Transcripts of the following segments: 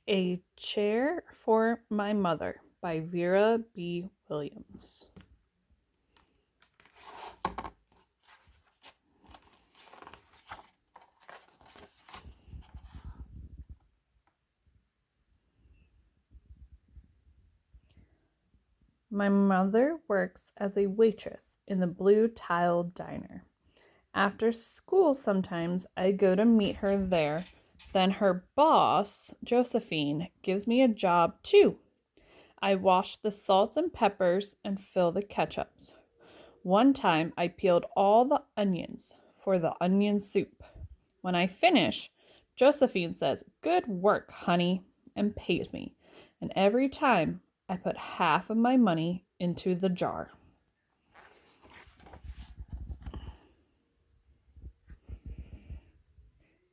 A Chair for My Mother by Vera B. Williams. My mother works as a waitress in the blue tiled diner. After school, sometimes I go to meet her there. Then her boss, Josephine, gives me a job too. I wash the salts and peppers and fill the ketchups. One time I peeled all the onions for the onion soup. When I finish, Josephine says, "Good work, honey," and pays me. And every time I put half of my money into the jar.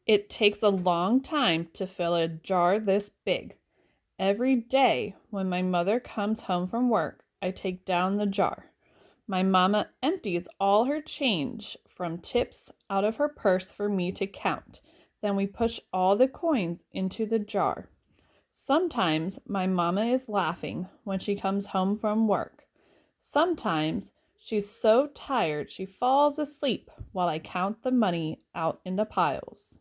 It takes a long time to fill a jar this big. Every day when my mother comes home from work, I take down the jar. My mama empties all her change from tips out of her purse for me to count. Then we push all the coins into the jar. Sometimes my mama is laughing when she comes home from work. Sometimes she's so tired she falls asleep while I count the money out into piles.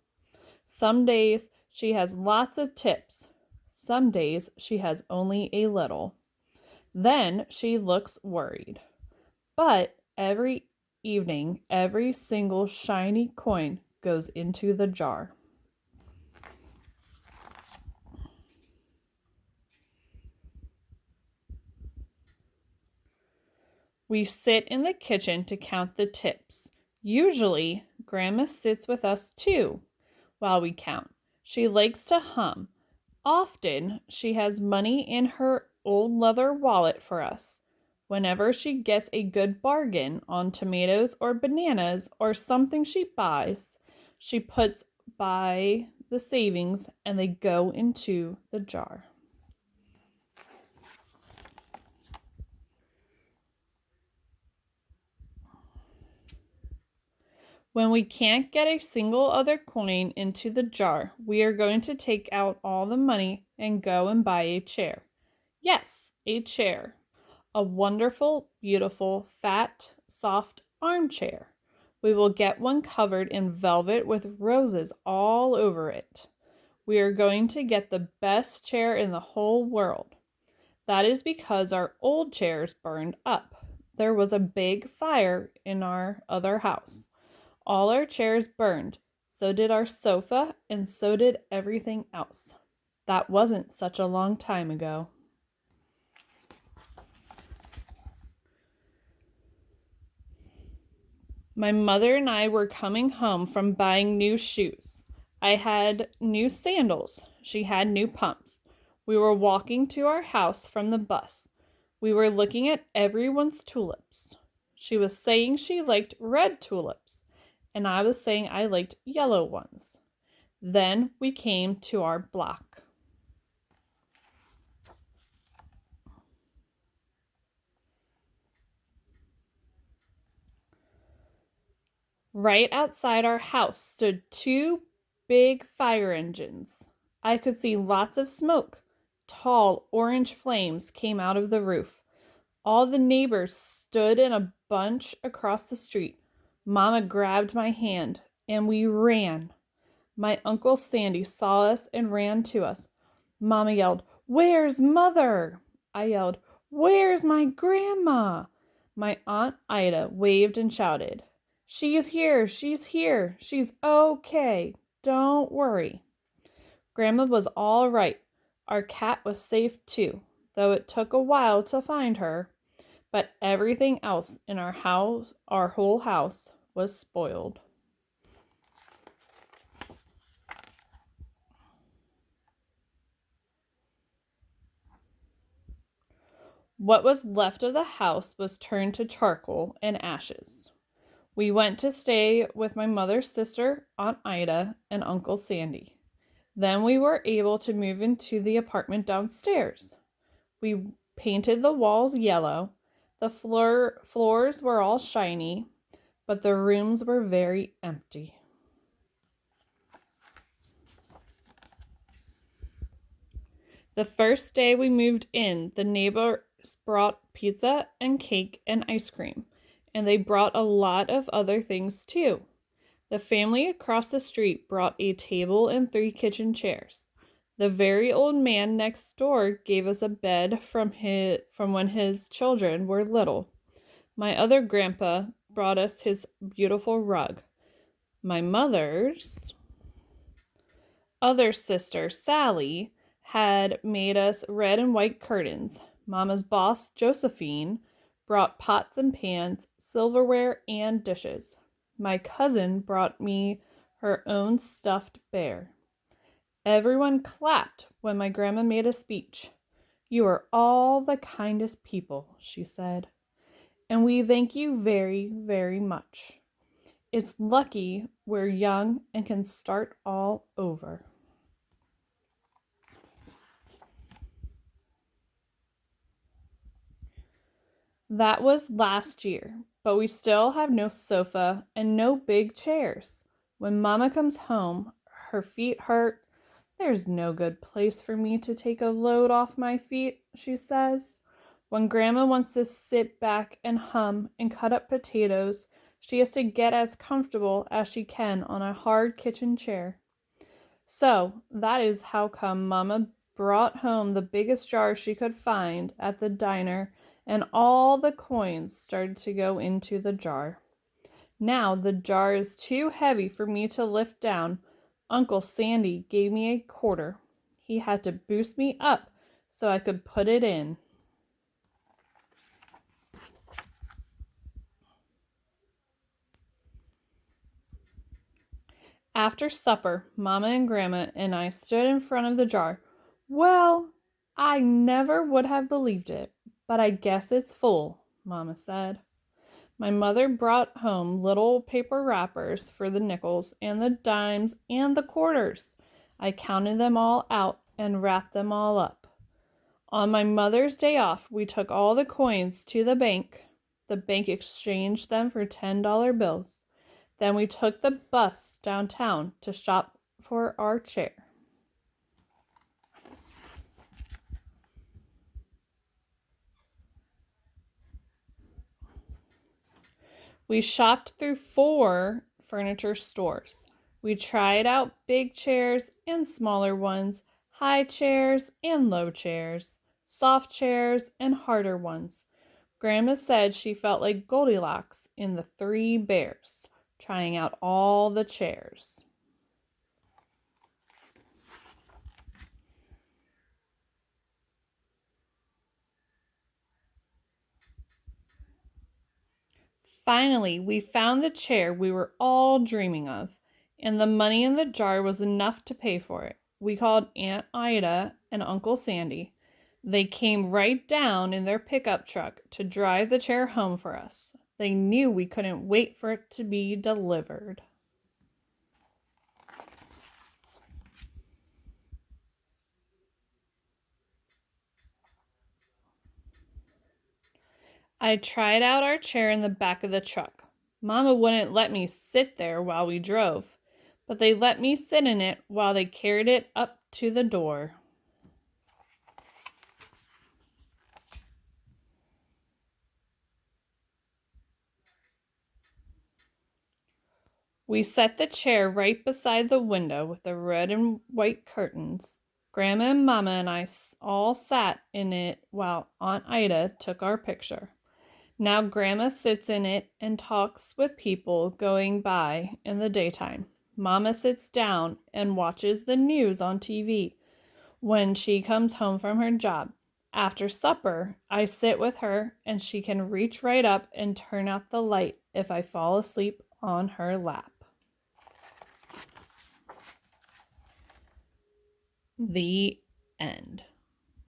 Some days she has lots of tips. Some days she has only a little. Then she looks worried. But every evening, every single shiny coin goes into the jar. We sit in the kitchen to count the tips. Usually, Grandma sits with us too while we count. She likes to hum. Often, she has money in her old leather wallet for us. Whenever she gets a good bargain on tomatoes or bananas or something she buys, she puts by the savings and they go into the jar. When we can't get a single other coin into the jar, we are going to take out all the money and go and buy a chair. Yes, a chair. A wonderful, beautiful, fat, soft armchair. We will get one covered in velvet with roses all over it. We are going to get the best chair in the whole world. That is because our old chairs burned up. There was a big fire in our other house. All our chairs burned. So did our sofa, and so did everything else. That wasn't such a long time ago. My mother and I were coming home from buying new shoes. I had new sandals. She had new pumps. We were walking to our house from the bus. We were looking at everyone's tulips. She was saying she liked red tulips, and I was saying I liked yellow ones. Then we came to our block. Right outside our house stood two big fire engines. I could see lots of smoke. Tall orange flames came out of the roof. All the neighbors stood in a bunch across the street. Mama grabbed my hand and we ran. My Uncle Sandy saw us and ran to us. Mama yelled, "Where's Mother?" I yelled, "Where's my grandma?" My Aunt Ida waved and shouted, "She's here, she's here, she's okay, don't worry." Grandma was all right. Our cat was safe too, though it took a while to find her. But everything else in our house, our whole house, was spoiled. What was left of the house was turned to charcoal and ashes. We went to stay with my mother's sister, Aunt Ida, and Uncle Sandy. Then we were able to move into the apartment downstairs. We painted the walls yellow. The floors were all shiny, but the rooms were very empty. The first day we moved in, the neighbors brought pizza and cake and ice cream, and they brought a lot of other things too. The family across the street brought a table and 3 kitchen chairs. The very old man next door gave us a bed from when his children were little. My other grandpa brought us his beautiful rug. My mother's other sister, Sally, had made us red and white curtains. Mama's boss, Josephine, brought pots and pans, silverware, and dishes. My cousin brought me her own stuffed bear. Everyone clapped when my grandma made a speech. You are all the kindest people, she said, and we thank you very, very much. It's lucky we're young and can start all over. That was last year, but we still have no sofa and no big chairs. When Mama comes home, her feet hurt. There's no good place for me to take a load off my feet, she says. When Grandma wants to sit back and hum and cut up potatoes, she has to get as comfortable as she can on a hard kitchen chair. So that is how come Mama brought home the biggest jar she could find at the diner, and all the coins started to go into the jar. Now the jar is too heavy for me to lift down. Uncle Sandy gave me a quarter. He had to boost me up so I could put it in. After supper, Mama and Grandma and I stood in front of the jar. Well, I never would have believed it, but I guess it's full, Mama said. My mother brought home little paper wrappers for the nickels and the dimes and the quarters. I counted them all out and wrapped them all up. On my mother's day off, we took all the coins to the bank. The bank exchanged them for $10 bills. Then we took the bus downtown to shop for our chair. We shopped through 4 furniture stores. We tried out big chairs and smaller ones, high chairs and low chairs, soft chairs and harder ones. Grandma said she felt like Goldilocks in the 3 bears, trying out all the chairs. Finally, we found the chair we were all dreaming of, and the money in the jar was enough to pay for it. We called Aunt Ida and Uncle Sandy. They came right down in their pickup truck to drive the chair home for us. They knew we couldn't wait for it to be delivered. I tried out our chair in the back of the truck. Mama wouldn't let me sit there while we drove, but they let me sit in it while they carried it up to the door. We set the chair right beside the window with the red and white curtains. Grandma and Mama and I all sat in it while Aunt Ida took our picture. Now Grandma sits in it and talks with people going by in the daytime. Mama sits down and watches the news on TV when she comes home from her job. After supper, I sit with her and she can reach right up and turn out the light if I fall asleep on her lap. The end.